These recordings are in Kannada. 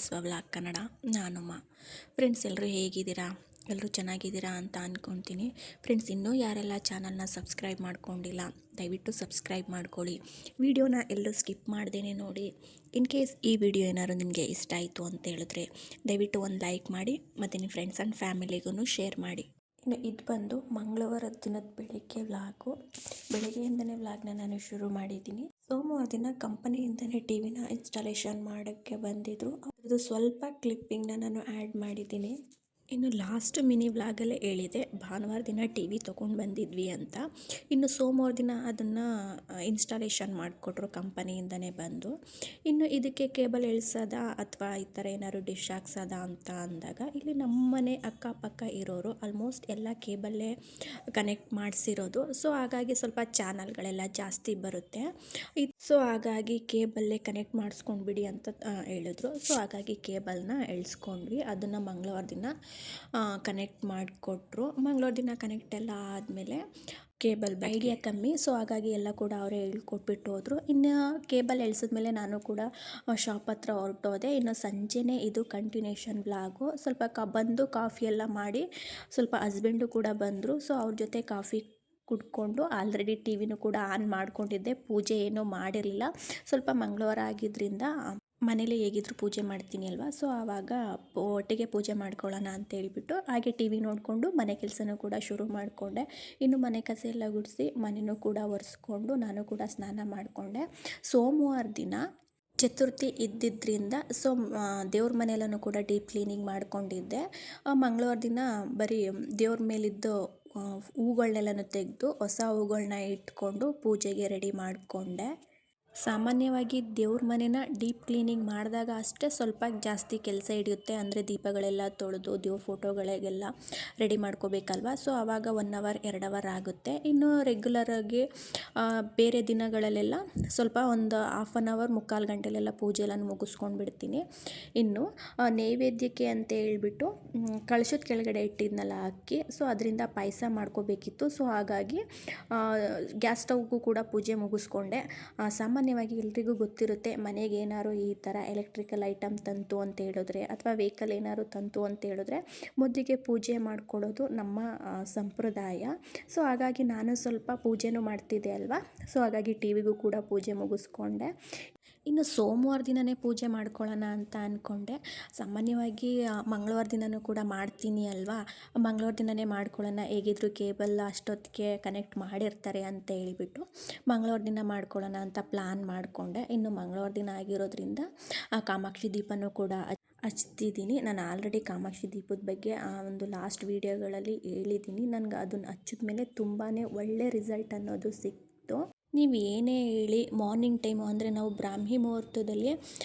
ಬಸವ ವ್ಲಾಗ್ ಕನ್ನಡ. ನಾನುಮ್ಮ. ಫ್ರೆಂಡ್ಸ್, ಎಲ್ಲರೂ ಹೇಗಿದ್ದೀರಾ? ಎಲ್ಲರೂ ಚೆನ್ನಾಗಿದ್ದೀರಾ ಅಂತ ಅಂದ್ಕೊತೀನಿ. ಫ್ರೆಂಡ್ಸ್, ಇನ್ನೂ ಯಾರೆಲ್ಲ ಚಾನಲ್ನ ಸಬ್ಸ್ಕ್ರೈಬ್ ಮಾಡ್ಕೊಂಡಿಲ್ಲ, ದಯವಿಟ್ಟು ಸಬ್ಸ್ಕ್ರೈಬ್ ಮಾಡ್ಕೊಳ್ಳಿ. ವಿಡಿಯೋನ ಎಲ್ಲರೂ ಸ್ಕಿಪ್ ಮಾಡ್ದೇನೆ ನೋಡಿ. ಇನ್ ಕೇಸ್ ಈ ವಿಡಿಯೋ ಏನಾದ್ರು ನಿಮಗೆ ಇಷ್ಟ ಆಯಿತು ಅಂತ ಹೇಳಿದ್ರೆ ದಯವಿಟ್ಟು ಒಂದು ಲೈಕ್ ಮಾಡಿ ಮತ್ತು ನಿಮ್ಮ ಫ್ರೆಂಡ್ಸ್ ಆ್ಯಂಡ್ ಫ್ಯಾಮಿಲಿಗೂ ಶೇರ್ ಮಾಡಿ. ಇನ್ನು ಇದು ಬಂದು ಮಂಗಳವಾರ ದಿನದ ಬೆಳಗ್ಗೆ ವ್ಲಾಗು. ಬೆಳಗ್ಗೆಯಿಂದನೇ ವ್ಲಾಗ್ನ ನಾನು ಶುರು ಮಾಡಿದ್ದೀನಿ. ಸೋಮವಾರ ದಿನ ಕಂಪನಿಯಿಂದನೇ ಟಿ ವಿನ ಇನ್ಸ್ಟಾಲೇಷನ್ ಮಾಡೋಕ್ಕೆ ಬಂದಿದ್ರು. ಅದ್ರದ್ದು ಸ್ವಲ್ಪ ಕ್ಲಿಪ್ಪಿಂಗ್ನ ನಾನು ಆ್ಯಡ್ ಮಾಡಿದ್ದೀನಿ. ಇನ್ನು ಲಾಸ್ಟ್ ಮಿನಿ ವ್ಲಾಗಲ್ಲೇ ಹೇಳಿದೆ ಭಾನುವಾರ ದಿನ ಟಿ ವಿ ತೊಗೊಂಡು ಬಂದಿದ್ವಿ ಅಂತ. ಇನ್ನು ಸೋಮವಾರ ದಿನ ಅದನ್ನು ಇನ್ಸ್ಟಾಲೇಷನ್ ಮಾಡಿಕೊಟ್ರು ಕಂಪನಿಯಿಂದನೇ ಬಂದು. ಇನ್ನು ಇದಕ್ಕೆ ಕೇಬಲ್ ಇಳಿಸೋದ ಅಥವಾ ಈ ಥರ ಏನಾದ್ರು ಡಿಶ್ ಹಾಕ್ಸೋದ ಅಂತ ಅಂದಾಗ, ಇಲ್ಲಿ ನಮ್ಮ ಮನೆ ಅಕ್ಕಪಕ್ಕ ಇರೋರು ಆಲ್ಮೋಸ್ಟ್ ಎಲ್ಲ ಕೇಬಲ್ಲೇ ಕನೆಕ್ಟ್ ಮಾಡಿಸಿರೋದು. ಸೊ ಹಾಗಾಗಿ ಸ್ವಲ್ಪ ಚಾನಲ್ಗಳೆಲ್ಲ ಜಾಸ್ತಿ ಬರುತ್ತೆ. ಸೊ ಹಾಗಾಗಿ ಕೇಬಲ್ಲೇ ಕನೆಕ್ಟ್ ಮಾಡಿಸ್ಕೊಂಡ್ಬಿಡಿ ಅಂತ ಹೇಳಿದ್ರು. ಸೊ ಹಾಗಾಗಿ ಕೇಬಲ್ನ ಇಳಿಸ್ಕೊಂಡ್ವಿ. ಅದನ್ನು ಮಂಗಳವಾರ ದಿನ ಕನೆಕ್ಟ್ ಮಾಡಿಕೊಟ್ರು. ಮಂಗಳವಾರ ದಿನ ಕನೆಕ್ಟ್ ಎಲ್ಲ ಆದಮೇಲೆ ಕೇಬಲ್ ಐಡಿಯಾ ಕಮ್ಮಿ, ಸೊ ಹಾಗಾಗಿ ಎಲ್ಲ ಕೂಡ ಅವರೇ ಹೇಳ್ಕೊಟ್ಬಿಟ್ಟು ಹೋದರು. ಇನ್ನು ಕೇಬಲ್ ಎಳ್ಸಿದ್ಮೇಲೆ ನಾನು ಕೂಡ ಶಾಪ್ ಹತ್ರ ಹೊರಟೋದೆ. ಇನ್ನು ಸಂಜೆನೇ ಇದು ಕಂಟಿನ್ಯೂಷನ್ ವ್ಲಾಗು. ಸ್ವಲ್ಪ ಬಂದು ಕಾಫಿ ಎಲ್ಲ ಮಾಡಿ, ಸ್ವಲ್ಪ ಹಸ್ಬೆಂಡು ಕೂಡ ಬಂದರು. ಸೊ ಅವ್ರ ಜೊತೆ ಕಾಫಿ ಕುಡ್ಕೊಂಡು ಆಲ್ರೆಡಿ ಟಿ ವಿನೂ ಕೂಡ ಆನ್ ಮಾಡ್ಕೊಂಡಿದ್ದೆ. ಪೂಜೆ ಏನೂ ಮಾಡಿರಲಿಲ್ಲ. ಸ್ವಲ್ಪ ಮಂಗಳವಾರ ಆಗಿದ್ದರಿಂದ ಮನೇಲಿ ಹೇಗಿದ್ರು ಪೂಜೆ ಮಾಡ್ತೀನಿ ಅಲ್ವಾ, ಸೊ ಆವಾಗ ಒಟ್ಟಿಗೆ ಪೂಜೆ ಮಾಡ್ಕೊಳ್ಳೋಣ ಅಂತ ಹೇಳ್ಬಿಟ್ಟು ಹಾಗೆ ಟಿ ವಿ ನೋಡಿಕೊಂಡು ಮನೆ ಕೆಲಸನೂ ಕೂಡ ಶುರು ಮಾಡಿಕೊಂಡೆ. ಇನ್ನು ಮನೆ ಕಸ ಎಲ್ಲ ಗುಡಿಸಿ ಮನೆಯೂ ಕೂಡ ಒರೆಸ್ಕೊಂಡು ನಾನು ಕೂಡ ಸ್ನಾನ ಮಾಡಿಕೊಂಡೆ. ಸೋಮವಾರ ದಿನ ಚತುರ್ಥಿ ಇದ್ದಿದ್ದರಿಂದ ಸೊ ದೇವ್ರ ಮನೆಯಲ್ಲೂ ಕೂಡ ಡೀಪ್ ಕ್ಲೀನಿಂಗ್ ಮಾಡ್ಕೊಂಡಿದ್ದೆ. ಮಂಗಳವಾರ ದಿನ ಬರೀ ದೇವ್ರ ಮೇಲಿದ್ದು ಹೂಗಳನ್ನೆಲ್ಲನೂ ತೆಗೆದು ಹೊಸ ಹೂಗಳನ್ನ ಇಟ್ಕೊಂಡು ಪೂಜೆಗೆ ರೆಡಿ ಮಾಡಿಕೊಂಡೆ. ಸಾಮಾನ್ಯವಾಗಿ ದೇವ್ರ ಮನೆನ ಡೀಪ್ ಕ್ಲೀನಿಂಗ್ ಮಾಡಿದಾಗ ಅಷ್ಟೇ ಸ್ವಲ್ಪ ಜಾಸ್ತಿ ಕೆಲಸ ಹಿಡಿಯುತ್ತೆ. ಅಂದರೆ ದೀಪಗಳೆಲ್ಲ ತೊಳೆದು ದೇವ್ರ ಫೋಟೋಗಳಿಗೆಲ್ಲ ರೆಡಿ ಮಾಡ್ಕೋಬೇಕಲ್ವ. ಸೊ ಆವಾಗ 1 ಅವರ್ 2 ಅವರ್ ಆಗುತ್ತೆ. ಇನ್ನು ರೆಗ್ಯುಲರಾಗಿ ಬೇರೆ ದಿನಗಳಲ್ಲೆಲ್ಲ ಸ್ವಲ್ಪ ಒಂದು ಹಾಫ್ ಆನ್ ಅವರ್ 3/4 ಗಂಟೆಲೆಲ್ಲ ಪೂಜೆ ಎಲ್ಲ ಮುಗಿಸ್ಕೊಂಡು ಬಿಡ್ತೀನಿ. ಇನ್ನು ನೈವೇದ್ಯಕ್ಕೆ ಅಂತ ಹೇಳ್ಬಿಟ್ಟು ಕಳಶದ ಕೆಳಗಡೆ ಇಟ್ಟಿದ್ನಲ್ಲ ಅಕ್ಕಿ, ಸೊ ಅದರಿಂದ ಪಾಯಸ ಮಾಡ್ಕೋಬೇಕಿತ್ತು. ಸೊ ಹಾಗಾಗಿ ಗ್ಯಾಸ್ ಸ್ಟವ್ಗೂ ಕೂಡ ಪೂಜೆ ಮುಗಿಸ್ಕೊಂಡೆ. ಸಾಮಾನ್ಯವಾಗಿ ಎಲ್ರಿಗೂ ಗೊತ್ತಿರುತ್ತೆ, ಮನೆಗೆ ಏನಾದ್ರು ಈ ಥರ ಎಲೆಕ್ಟ್ರಿಕಲ್ ಐಟಮ್ ತಂತು ಅಂತ ಹೇಳಿದ್ರೆ ಅಥವಾ ವೆಹಿಕಲ್ ಏನಾದ್ರು ತಂತು ಅಂತ ಹೇಳಿದ್ರೆ ಮೊದಲಿಗೆ ಪೂಜೆ ಮಾಡ್ಕೊಳ್ಳೋದು ನಮ್ಮ ಸಂಪ್ರದಾಯ. ಸೊ ಹಾಗಾಗಿ ನಾನು ಸ್ವಲ್ಪ ಪೂಜೆನೂ ಮಾಡ್ತಿದ್ದೆ ಅಲ್ವಾ, ಸೊ ಹಾಗಾಗಿ ಟಿ ವಿಗೂ ಕೂಡ ಪೂಜೆ ಮುಗಿಸ್ಕೊಂಡೆ. ಇನ್ನು ಸೋಮವಾರ ದಿನವೇ ಪೂಜೆ ಮಾಡ್ಕೊಳ್ಳೋಣ ಅಂತ ಅಂದ್ಕೊಂಡೆ. ಸಾಮಾನ್ಯವಾಗಿ ಮಂಗಳವಾರ ದಿನವೂ ಕೂಡ ಮಾಡ್ತೀನಿ ಅಲ್ವಾ, ಮಂಗಳವಾರ ದಿನವೇ ಮಾಡ್ಕೊಳ್ಳೋಣ, ಹೇಗಿದ್ರು ಕೇಬಲ್ ಅಷ್ಟೊತ್ತಿಗೆ ಕನೆಕ್ಟ್ ಮಾಡಿರ್ತಾರೆ ಅಂತ ಹೇಳ್ಬಿಟ್ಟು ಮಂಗಳವಾರ ದಿನ ಮಾಡ್ಕೊಳ್ಳೋಣ ಅಂತ ಪ್ಲ್ಯಾನ್ ಮಾಡಿಕೊಂಡೆ. ಇನ್ನು ಮಂಗಳವಾರ ದಿನ ಆಗಿರೋದ್ರಿಂದ ಕಾಮಾಕ್ಷಿ ದೀಪನೂ ಕೂಡ ಹಚ್ತಿದ್ದೀನಿ. ನಾನು ಆಲ್ರೆಡಿ ಕಾಮಾಕ್ಷಿ ದೀಪದ ಬಗ್ಗೆ ಒಂದು ಲಾಸ್ಟ್ ವೀಡಿಯೋಗಳಲ್ಲಿ ಹೇಳಿದ್ದೀನಿ. ನನಗೆ ಅದನ್ನು ಹಚ್ಚಿದ ಮೇಲೆ ತುಂಬಾ ಒಳ್ಳೆ ರಿಸಲ್ಟ್ ಅನ್ನೋದು ಸಿಕ್ತು. ನೀವು ಏನೇ ಹೇಳಿ ಮಾರ್ನಿಂಗ್ ಟೈಮು ಅಂದರೆ ನಾವು ಬ್ರಾಹ್ಮಿ ಮುಹೂರ್ತದಲ್ಲಿ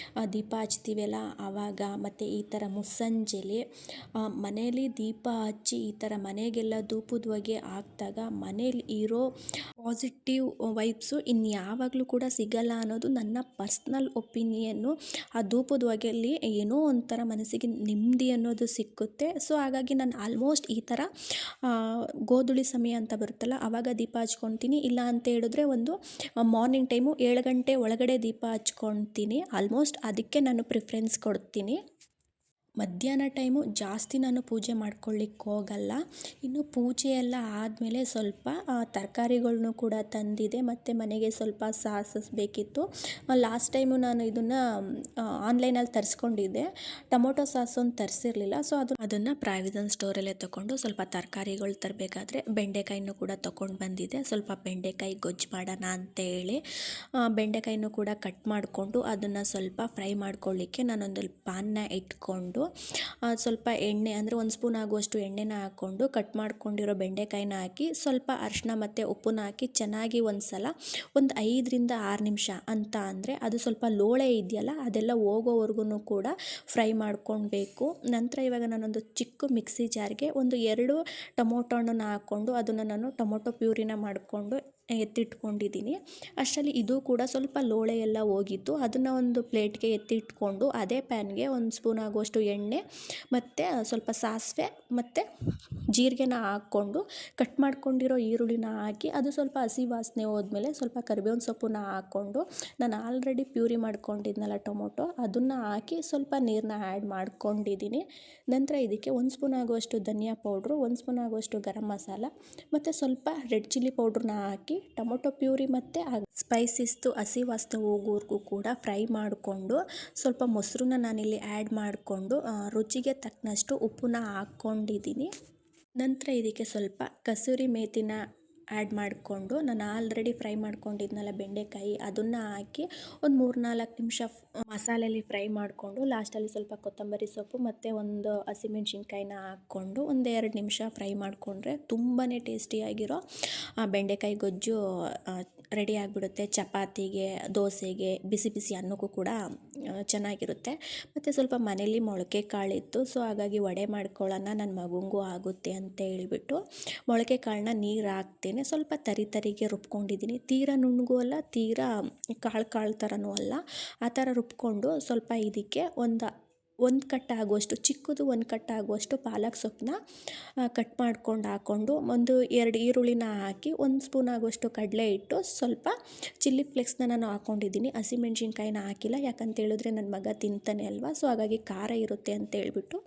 ದೀಪ ಹಚ್ತೀವಲ್ಲ ಆವಾಗ, ಮತ್ತು ಈ ಥರ ಮುಸ್ಸಂಜೆಲಿ ಮನೇಲಿ ದೀಪ ಹಚ್ಚಿ ಈ ಥರ ಮನೆಗೆಲ್ಲ ಧೂಪದ ಹೊಗೆ ಹಾಕಿದಾಗ ಮನೇಲಿ ಇರೋ ಪಾಸಿಟಿವ್ ವೈಬ್ಸು ಇನ್ಯಾವಾಗಲೂ ಕೂಡ ಸಿಗಲ್ಲ ಅನ್ನೋದು ನನ್ನ ಪರ್ಸ್ನಲ್ ಒಪಿನಿಯನ್ನು. ಆ ಧೂಪದ ಹೊಗೆಯಲ್ಲಿ ಏನೋ ಒಂಥರ ಮನಸ್ಸಿಗೆ ನೆಮ್ಮದಿ ಅನ್ನೋದು ಸಿಕ್ಕುತ್ತೆ. ಸೊ ಹಾಗಾಗಿ ನಾನು ಆಲ್ಮೋಸ್ಟ್ ಈ ಥರ ಗೋಧೂಳಿ ಸಮಯ ಅಂತ ಬರುತ್ತಲ್ಲ ಆವಾಗ ದೀಪ ಹಚ್ಕೊತೀನಿ. ಇಲ್ಲ ಅಂತ ಹೇಳಿದ್ರೆ ಒಂದು ಮಾರ್ನಿಂಗ್ ಟೈಮು 7 ಗಂಟೆ ಒಳಗಡೆ ದೀಪ ಹಚ್ಕೊತೀನಿ. ಆಲ್ಮೋಸ್ಟ್ ಅದಕ್ಕೆ ನಾನು ಪ್ರಿಫರೆನ್ಸ್ ಕೊಡ್ತೀನಿ. ಮಧ್ಯಾಹ್ನ ಟೈಮು ಜಾಸ್ತಿ ನಾನು ಪೂಜೆ ಮಾಡ್ಕೊಳ್ಳಿಕ್ಕೆ ಹೋಗಲ್ಲ. ಇನ್ನು ಪೂಜೆ ಎಲ್ಲ ಆದಮೇಲೆ ಸ್ವಲ್ಪ ತರಕಾರಿಗಳ್ನೂ ಕೂಡ ತಂದಿದೆ ಮತ್ತು ಮನೆಗೆ ಸ್ವಲ್ಪ ಸಾಸಸ್ ಬೇಕಿತ್ತು. ಲಾಸ್ಟ್ ಟೈಮು ನಾನು ಇದನ್ನು ಆನ್ಲೈನಲ್ಲಿ ತರಿಸ್ಕೊಂಡಿದ್ದೆ. ಟೊಮೊಟೊ ಸಾಸೊಂದು ತರಿಸಿರಲಿಲ್ಲ. ಸೊ ಅದನ್ನು ಪ್ರಾವಿಷನ್ ಸ್ಟೋರಲ್ಲೇ ತೊಗೊಂಡು ಸ್ವಲ್ಪ ತರಕಾರಿಗಳು ತರಬೇಕಾದ್ರೆ ಬೆಂಡೆಕಾಯಿನೂ ಕೂಡ ತೊಗೊಂಡು ಬಂದಿದ್ದೆ. ಸ್ವಲ್ಪ ಬೆಂಡೆಕಾಯಿ ಗೊಜ್ಜು ಮಾಡೋಣ ಅಂತೇಳಿ ಬೆಂಡೆಕಾಯಿನೂ ಕೂಡ ಕಟ್ ಮಾಡಿಕೊಂಡು ಅದನ್ನು ಸ್ವಲ್ಪ ಫ್ರೈ ಮಾಡ್ಕೊಳ್ಳಿಕ್ಕೆ ನಾನೊಂದು ಪಾನ್ನ ಇಟ್ಕೊಂಡು ಸ್ವಲ್ಪ ಎಣ್ಣೆ ಅಂದರೆ 1 ಸ್ಪೂನ್ ಆಗುವಷ್ಟು ಎಣ್ಣೆನ ಹಾಕ್ಕೊಂಡು ಕಟ್ ಮಾಡ್ಕೊಂಡಿರೋ ಬೆಂಡೆಕಾಯಿನ ಹಾಕಿ ಸ್ವಲ್ಪ ಅರಿಶಿನ ಮತ್ತು ಉಪ್ಪನ್ನ ಹಾಕಿ ಚೆನ್ನಾಗಿ ಒಂದು 5 ರಿಂದ 6 ನಿಮಿಷ ಅಂತ ಅಂದರೆ ಅದು ಸ್ವಲ್ಪ ಲೋಳೆ ಇದೆಯಲ್ಲ ಅದೆಲ್ಲ ಹೋಗೋವರೆಗೂ ಕೂಡ ಫ್ರೈ ಮಾಡ್ಕೊಳ್ಬೇಕು. ನಂತರ ಇವಾಗ ನಾನೊಂದು ಚಿಕ್ಕ ಮಿಕ್ಸಿ ಜಾರ್ಗೆ 2 ಟೊಮೊಟೊ ಹಣ್ಣನ್ನು ಹಾಕ್ಕೊಂಡು ಅದನ್ನು ನಾನು ಟೊಮೊಟೊ ಪ್ಯೂರಿನ ಮಾಡಿಕೊಂಡು ಎತ್ತಿಟ್ಕೊಂಡಿದ್ದೀನಿ. ಅಷ್ಟರಲ್ಲಿ ಇದು ಕೂಡ ಸ್ವಲ್ಪ ಲೋಳೆ ಎಲ್ಲ ಹೋಗಿತ್ತು. ಅದನ್ನು ಒಂದು ಪ್ಲೇಟ್ಗೆ ಎತ್ತಿಟ್ಕೊಂಡು ಅದೇ ಪ್ಯಾನ್ಗೆ 1 ಸ್ಪೂನ್ ಆಗುವಷ್ಟು ಎಣ್ಣೆ ಮತ್ತು ಸ್ವಲ್ಪ ಸಾಸಿವೆ ಮತ್ತು ಜೀರಿಗೆನ ಹಾಕ್ಕೊಂಡು ಕಟ್ ಮಾಡ್ಕೊಂಡಿರೋ ಈರುಳ್ಳಿನ ಹಾಕಿ ಅದು ಸ್ವಲ್ಪ ಹಸಿ ವಾಸನೆ ಹೋದ್ಮೇಲೆ ಸ್ವಲ್ಪ ಕರಿಬೇವಿನ ಸೊಪ್ಪನ್ನ ಹಾಕ್ಕೊಂಡು ನಾನು ಆಲ್ರೆಡಿ ಪ್ಯೂರಿ ಮಾಡ್ಕೊಂಡಿದ್ನಲ್ಲ ಟೊಮೊಟೊ ಅದನ್ನು ಹಾಕಿ ಸ್ವಲ್ಪ ನೀರನ್ನ ಆ್ಯಡ್ ಮಾಡ್ಕೊಂಡಿದ್ದೀನಿ. ನಂತರ ಇದಕ್ಕೆ 1 ಸ್ಪೂನ್ ಆಗುವಷ್ಟು ಧನಿಯಾ ಪೌಡ್ರು, 1 ಸ್ಪೂನ್ ಆಗುವಷ್ಟು ಗರಂ ಮಸಾಲ ಮತ್ತು ಸ್ವಲ್ಪ ರೆಡ್ ಚಿಲ್ಲಿ ಪೌಡ್ರನ್ನ ಹಾಕಿ ಟೊಮೊಟೊ ಪ್ಯೂರಿ ಮತ್ತು ಸ್ಪೈಸಿಸ್ದು ಹಸಿ ವಾಸನೆ ಹೋಗೋವರೆಗೂ ಕೂಡ ಫ್ರೈ ಮಾಡಿಕೊಂಡು ಸ್ವಲ್ಪ ಮೊಸರನ್ನ ನಾನಿಲ್ಲಿ ಆ್ಯಡ್ ಮಾಡಿಕೊಂಡು ರುಚಿಗೆ ತಕ್ಕನಷ್ಟು ಉಪ್ಪನ್ನ ಹಾಕ್ಕೊಂಡಿದ್ದೀನಿ. ನಂತರ ಇದಕ್ಕೆ ಸ್ವಲ್ಪ ಕಸೂರಿ ಮೇಥಿನ ಆ್ಯಡ್ ಮಾಡಿಕೊಂಡು ನಾನು ಆಲ್ರೆಡಿ ಫ್ರೈ ಮಾಡ್ಕೊಂಡಿದ್ನಲ್ಲ ಬೆಂಡೆಕಾಯಿ ಅದನ್ನು ಹಾಕಿ ಒಂದು 3-4 ನಿಮಿಷ ಮಸಾಲೆಯಲ್ಲಿ ಫ್ರೈ ಮಾಡಿಕೊಂಡು ಲಾಸ್ಟಲ್ಲಿ ಸ್ವಲ್ಪ ಕೊತ್ತಂಬರಿ ಸೊಪ್ಪು ಮತ್ತು ಒಂದು ಹಸಿಮೆಣ್ಸಿನ್ಕಾಯಿನ ಹಾಕ್ಕೊಂಡು ಒಂದು 2 ನಿಮಿಷ ಫ್ರೈ ಮಾಡಿಕೊಂಡ್ರೆ ತುಂಬಾ ಟೇಸ್ಟಿಯಾಗಿರೋ ಬೆಂಡೆಕಾಯಿ ಗೊಜ್ಜು ರೆಡಿ ಆಗಿಬಿಡುತ್ತೆ. ಚಪಾತಿಗೆ, ದೋಸೆಗೆ, ಬಿಸಿ ಬಿಸಿ ಅನ್ನಕ್ಕೂ ಕೂಡ ಚೆನ್ನಾಗಿರುತ್ತೆ. ಮತ್ತು ಸ್ವಲ್ಪ ಮನೇಲಿ ಮೊಳಕೆ ಕಾಳಿತ್ತು, ಸೊ ಹಾಗಾಗಿ ವಡೆ ಮಾಡ್ಕೊಳ್ಳೋಣ, ನನ್ನ ಮಗನಿಗೂ ಆಗುತ್ತೆ ಅಂತ ಹೇಳ್ಬಿಟ್ಟು ಮೊಳಕೆ ಕಾಳನ್ನ ನೀರು ಹಾಕ್ತೇನೆ ಸ್ವಲ್ಪ ತರಿಗೆ ರುಬ್ಕೊಂಡಿದ್ದೀನಿ. ತೀರಾ ನುಣ್ಣಗೂ ಅಲ್ಲ, ತೀರಾ ಕಾಳು ಥರನೂ ಅಲ್ಲ, ಆ ಥರ ರುಬ್ಕೊಂಡು ಸ್ವಲ್ಪ ಇದಕ್ಕೆ ಒಂದು ಕಟ್ ಆಗುವಷ್ಟು ಚಿಕ್ಕದು 1 ಕಟ್ ಆಗುವಷ್ಟು ಪಾಲಕ್ ಸೊಪ್ಪನ್ನ ಕಟ್ ಮಾಡ್ಕೊಂಡು ಹಾಕ್ಕೊಂಡು 1-2 ಈರುಳ್ಳಿನ ಹಾಕಿ 1 ಸ್ಪೂನ್ ಆಗುವಷ್ಟು ಕಡಲೆ ಹಿಟ್ಟು, ಸ್ವಲ್ಪ ಚಿಲ್ಲಿ ಫ್ಲೇಕ್ಸ್ನ ನಾನು ಹಾಕ್ಕೊಂಡಿದ್ದೀನಿ. ಹಸಿಮೆಣ್ಸಿನ್ಕಾಯಿನ ಹಾಕಿಲ್ಲ, ಯಾಕಂತೇಳಿದ್ರೆ ನನ್ನ ಮಗ ತಿಂತಾನೆ ಅಲ್ವಾ, ಸೊ ಹಾಗಾಗಿ ಖಾರ ಇರುತ್ತೆ ಅಂತ ಹೇಳ್ಬಿಟ್ಟು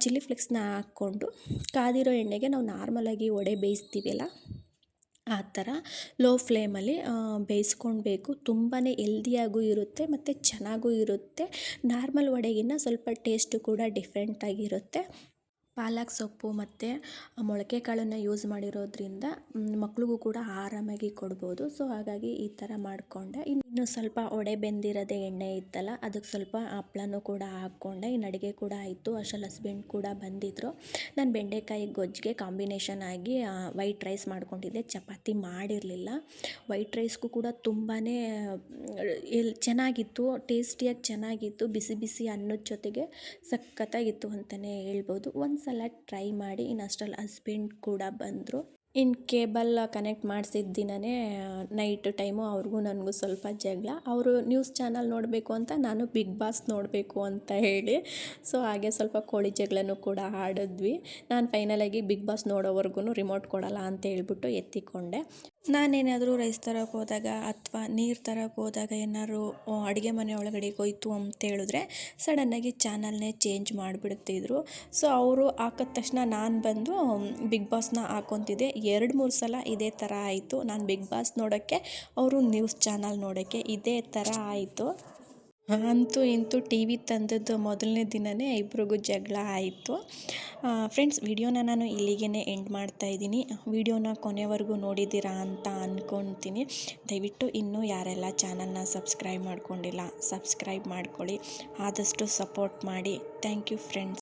ಚಿಲ್ಲಿ ಫ್ಲೇಕ್ಸ್ನ ಹಾಕ್ಕೊಂಡು ಕಾದಿರೋ ಎಣ್ಣೆಗೆ ನಾವು ನಾರ್ಮಲಾಗಿ ವಡೆ ಬೇಯಿಸ್ತೀವಲ್ಲ ಆ ಥರ ಲೋ ಫ್ಲೇಮಲ್ಲಿ ಬೇಯಿಸ್ಕೊಳ್ಬೇಕು. ತುಂಬಾ ಎಲ್ದಿಯಾಗೂ ಇರುತ್ತೆ ಮತ್ತು ಚೆನ್ನಾಗೂ ಇರುತ್ತೆ. ನಾರ್ಮಲ್ ವಡೆಗಿನ್ನ ಸ್ವಲ್ಪ ಟೇಸ್ಟು ಕೂಡ ಡಿಫ್ರೆಂಟಾಗಿರುತ್ತೆ. ಪಾಲಕ್ ಸೊಪ್ಪು ಮತ್ತು ಮೊಳಕೆ ಕಾಳನ್ನು ಯೂಸ್ ಮಾಡಿರೋದ್ರಿಂದ ಮಕ್ಳಿಗೂ ಕೂಡ ಆರಾಮಾಗಿ ಕೊಡ್ಬೋದು. ಸೊ ಹಾಗಾಗಿ ಈ ಥರ ಮಾಡಿಕೊಂಡೆ. ಇನ್ನು ಸ್ವಲ್ಪ ವಡೆ ಬೆಂದಿರೋದೇ ಎಣ್ಣೆ ಇತ್ತಲ್ಲ, ಅದಕ್ಕೆ ಸ್ವಲ್ಪ ಹಪ್ಳನೂ ಕೂಡ ಹಾಕ್ಕೊಂಡೆ. ಇನ್ನು ಅಡುಗೆ ಕೂಡ ಆಯಿತು. ಅಷ್ಟರಲ್ಲಿ ಹಸ್ಬೆಂಡ್ ಕೂಡ ಬಂದಿದ್ದರು. ನಾನು ಬೆಂಡೆಕಾಯಿ ಗೊಜ್ಜಿಗೆ ಕಾಂಬಿನೇಷನ್ ಆಗಿ ವೈಟ್ ರೈಸ್ ಮಾಡ್ಕೊಂಡಿದ್ದೆ, ಚಪಾತಿ ಮಾಡಿರಲಿಲ್ಲ. ವೈಟ್ ರೈಸ್ಗೂ ಕೂಡ ತುಂಬಾ ಚೆನ್ನಾಗಿತ್ತು, ಟೇಸ್ಟಿಯಾಗಿ ಚೆನ್ನಾಗಿತ್ತು. ಬಿಸಿ ಬಿಸಿ ಅನ್ನದ ಜೊತೆಗೆ ಸಖತ್ತಾಗಿತ್ತು ಅಂತಲೇ ಹೇಳ್ಬೋದು. ಒಂದು ಸಲ ಟ್ರೈ ಮಾಡಿ. ಇನ್ನು ಅಷ್ಟರಲ್ಲಿ ಹಸ್ಬೆಂಡ್ ಕೂಡ ಬಂದರು. ಇನ್ನು ಕೇಬಲ್ ಕನೆಕ್ಟ್ ಮಾಡಿಸಿದ ದಿನವೇ ನೈಟ್ ಟೈಮು ಅವ್ರಿಗೂ ನನಗೂ ಸ್ವಲ್ಪ ಜಗಳ. ಅವರು ನ್ಯೂಸ್ ಚಾನಲ್ ನೋಡಬೇಕು ಅಂತ, ನಾನು ಬಿಗ್ ಬಾಸ್ ನೋಡಬೇಕು ಅಂತ ಹೇಳಿ, ಸೊ ಹಾಗೆ ಸ್ವಲ್ಪ ಕೋಳಿ ಜಗಳನೂ ಕೂಡ ಆಡಿದ್ವಿ. ನಾನು ಫೈನಲಾಗಿ ಬಿಗ್ ಬಾಸ್ ನೋಡೋವರೆಗೂ ರಿಮೋಟ್ ಕೊಡಲ್ಲ ಅಂತ ಹೇಳ್ಬಿಟ್ಟು ಎತ್ತಿಕೊಂಡೆ. ನಾನೇನಾದರೂ ರೈಸ್ ತರೋಕೆ ಹೋದಾಗ ಅಥವಾ ನೀರು ತರೋಕೆ ಹೋದಾಗ ಏನಾದ್ರು ಅಡುಗೆ ಮನೆ ಒಳಗಡೆ ಹೋಯ್ತು ಅಂತ ಹೇಳಿದ್ರೆ ಸಡನ್ನಾಗಿ ಚಾನಲ್ನೇ ಚೇಂಜ್ ಮಾಡಿಬಿಡ್ತಿದ್ರು. ಸೊ ಅವರು ಹಾಕಿದ ತಕ್ಷಣ ನಾನು ಬಂದು ಬಿಗ್ ಬಾಸ್ನ ಹಾಕ್ಕೊತಿದ್ದೆ. 2-3 ಸಲ ಇದೇ ಥರ ಆಯಿತು. ನಾನು ಬಿಗ್ ಬಾಸ್ ನೋಡೋಕ್ಕೆ, ಅವರು ನ್ಯೂಸ್ ಚಾನಲ್ ನೋಡೋಕ್ಕೆ, ಇದೇ ಥರ ಆಯಿತು. ಅಂತೂ ಇಂತೂ ಟಿ ವಿ ತಂದದ್ದು ಮೊದಲನೇ ದಿನವೇ ಇಬ್ರಿಗೂ ಜಗಳ ಆಯಿತು. ಫ್ರೆಂಡ್ಸ್, ವಿಡಿಯೋನ ನಾನು ಇಲ್ಲಿಗೆ ಎಂಡ್ ಮಾಡ್ತಾಯಿದ್ದೀನಿ. ವಿಡಿಯೋನ ಕೊನೆವರೆಗೂ ನೋಡಿದ್ದೀರಾ ಅಂತ ಅಂದ್ಕೊತೀನಿ. ದಯವಿಟ್ಟು ಇನ್ನೂ ಯಾರೆಲ್ಲ ಚಾನಲ್ನ ಸಬ್ಸ್ಕ್ರೈಬ್ ಮಾಡ್ಕೊಂಡಿಲ್ಲ, ಸಬ್ಸ್ಕ್ರೈಬ್ ಮಾಡ್ಕೊಳ್ಳಿ. ಆದಷ್ಟು ಸಪೋರ್ಟ್ ಮಾಡಿ. Thank you friends.